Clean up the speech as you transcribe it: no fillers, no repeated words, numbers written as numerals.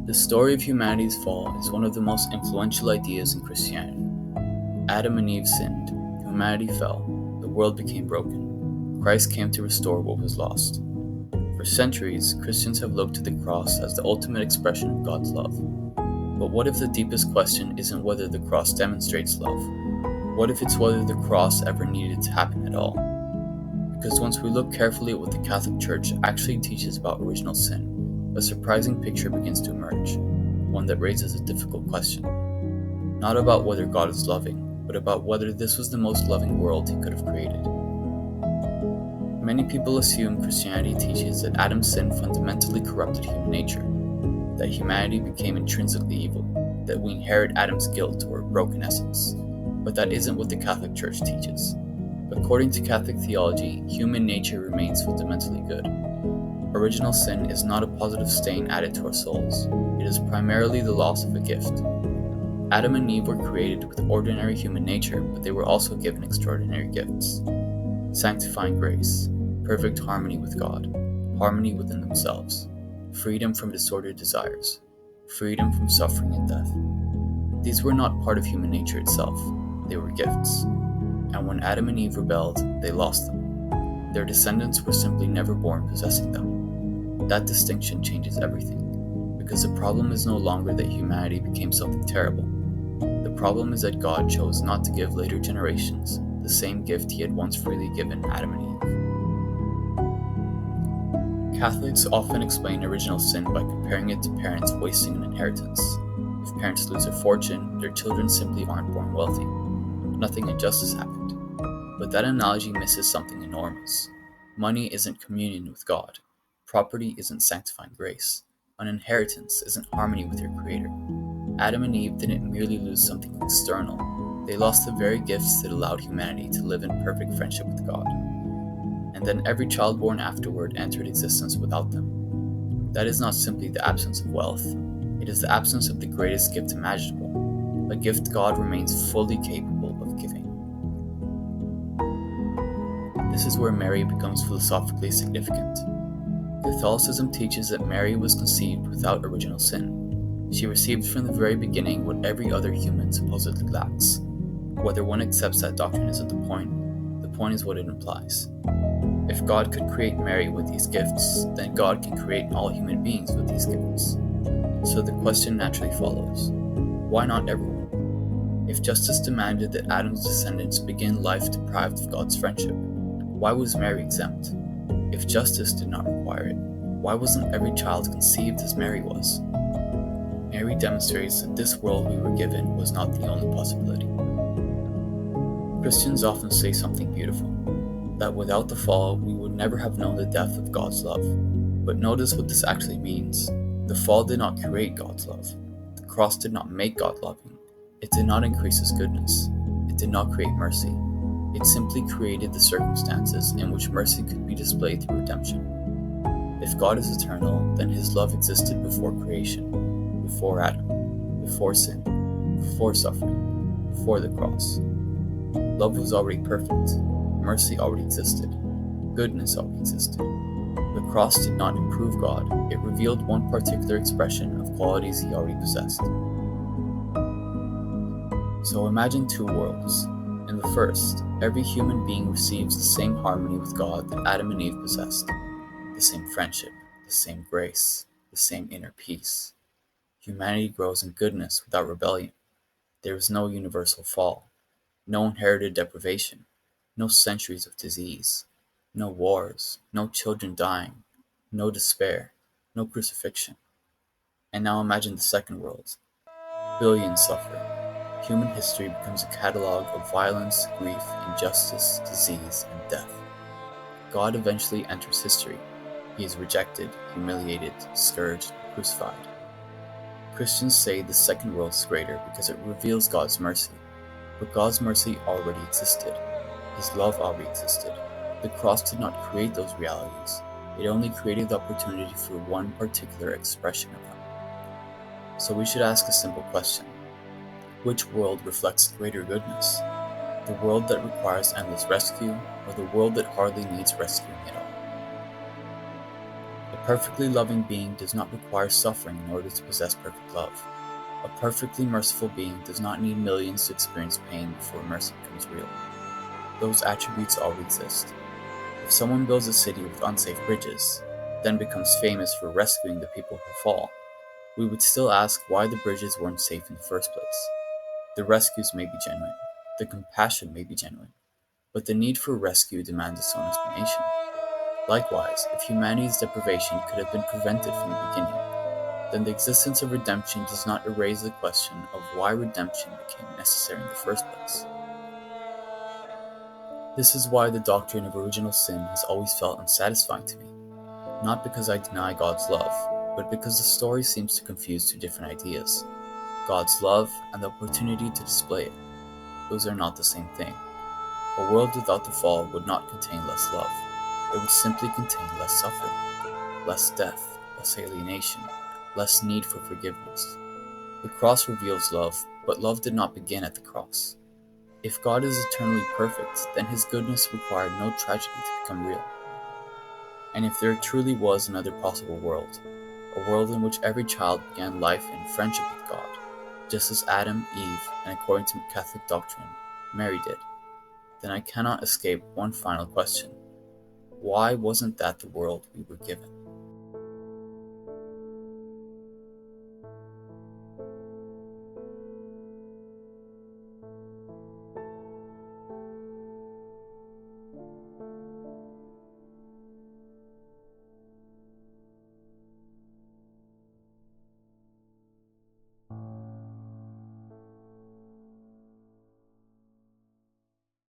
The story of humanity's fall is one of the most influential ideas in Christianity. Adam and Eve sinned, humanity fell, the world became broken. Christ came to restore what was lost. For centuries, Christians have looked to the cross as the ultimate expression of God's love. But what if the deepest question isn't whether the cross demonstrates love? What if it's whether the cross ever needed to happen at all? Because once we look carefully at what the Catholic Church actually teaches about original sin, a surprising picture begins to emerge, one that raises a difficult question. Not about whether God is loving, but about whether this was the most loving world he could have created. Many people assume Christianity teaches that Adam's sin fundamentally corrupted human nature, that humanity became intrinsically evil, that we inherit Adam's guilt or broken essence. But that isn't what the Catholic Church teaches. According to Catholic theology, human nature remains fundamentally good. Original sin is not a positive stain added to our souls. It is primarily the loss of a gift. Adam and Eve were created with ordinary human nature, but they were also given extraordinary gifts. Sanctifying grace, perfect harmony with God, harmony within themselves, freedom from disordered desires, freedom from suffering and death. These were not part of human nature itself. They were gifts. And when Adam and Eve rebelled, they lost them. Their descendants were simply never born possessing them. That distinction changes everything, because the problem is no longer that humanity became something terrible. The problem is that God chose not to give later generations the same gift he had once freely given Adam and Eve. Catholics often explain original sin by comparing it to parents wasting an inheritance. If parents lose their fortune, their children simply aren't born wealthy. Nothing unjust has happened. But that analogy misses something enormous. Money isn't communion with God. Property isn't sanctifying grace. An inheritance isn't harmony with your Creator. Adam and Eve didn't merely lose something external. They lost the very gifts that allowed humanity to live in perfect friendship with God. And then every child born afterward entered existence without them. That is not simply the absence of wealth. It is the absence of the greatest gift imaginable, a gift God remains fully capable of giving. This is where Mary becomes philosophically significant. Catholicism teaches that Mary was conceived without original sin. She received from the very beginning what every other human supposedly lacks. Whether one accepts that doctrine isn't the point is what it implies. If God could create Mary with these gifts, then God can create all human beings with these gifts. So the question naturally follows, why not everyone? If justice demanded that Adam's descendants begin life deprived of God's friendship, why was Mary exempt? If justice did not require it, why wasn't every child conceived as Mary was? Mary demonstrates that this world we were given was not the only possibility. Christians often say something beautiful, that without the fall we would never have known the depth of God's love. But notice what this actually means. The fall did not create God's love. The cross did not make God loving. It did not increase his goodness. It did not create mercy. It simply created the circumstances in which mercy could be displayed through redemption. If God is eternal, then his love existed before creation, before Adam, before sin, before suffering, before the cross. Love was already perfect. Mercy already existed. Goodness already existed. The cross did not improve God. It revealed one particular expression of qualities he already possessed. So imagine two worlds. In the first, every human being receives the same harmony with God that Adam and Eve possessed, the same friendship, the same grace, the same inner peace. Humanity grows in goodness without rebellion. There is no universal fall, no inherited deprivation, no centuries of disease, no wars, no children dying, no despair, no crucifixion. And now imagine the second world. Billions suffer. Human history becomes a catalog of violence, grief, injustice, disease, and death. God eventually enters history. He is rejected, humiliated, scourged, crucified. Christians say the second world is greater because it reveals God's mercy. But God's mercy already existed. His love already existed. The cross did not create those realities. It only created the opportunity for one particular expression of them. So we should ask a simple question. Which world reflects greater goodness? The world that requires endless rescue, or the world that hardly needs rescuing at all? A perfectly loving being does not require suffering in order to possess perfect love. A perfectly merciful being does not need millions to experience pain before mercy becomes real. Those attributes already exist. If someone builds a city with unsafe bridges, then becomes famous for rescuing the people who fall, we would still ask why the bridges weren't safe in the first place. The rescues may be genuine, the compassion may be genuine, but the need for rescue demands its own explanation. Likewise, if humanity's deprivation could have been prevented from the beginning, then the existence of redemption does not erase the question of why redemption became necessary in the first place. This is why the doctrine of original sin has always felt unsatisfying to me, not because I deny God's love, but because the story seems to confuse two different ideas: God's love and the opportunity to display it. Those are not the same thing. A world without the fall would not contain less love. It would simply contain less suffering, less death, less alienation, less need for forgiveness. The cross reveals love, but love did not begin at the cross. If God is eternally perfect, then his goodness required no tragedy to become real. And if there truly was another possible world, a world in which every child began life in friendship with God, just as Adam, Eve, and according to Catholic doctrine, Mary did, then I cannot escape one final question. Why wasn't that the world we were given?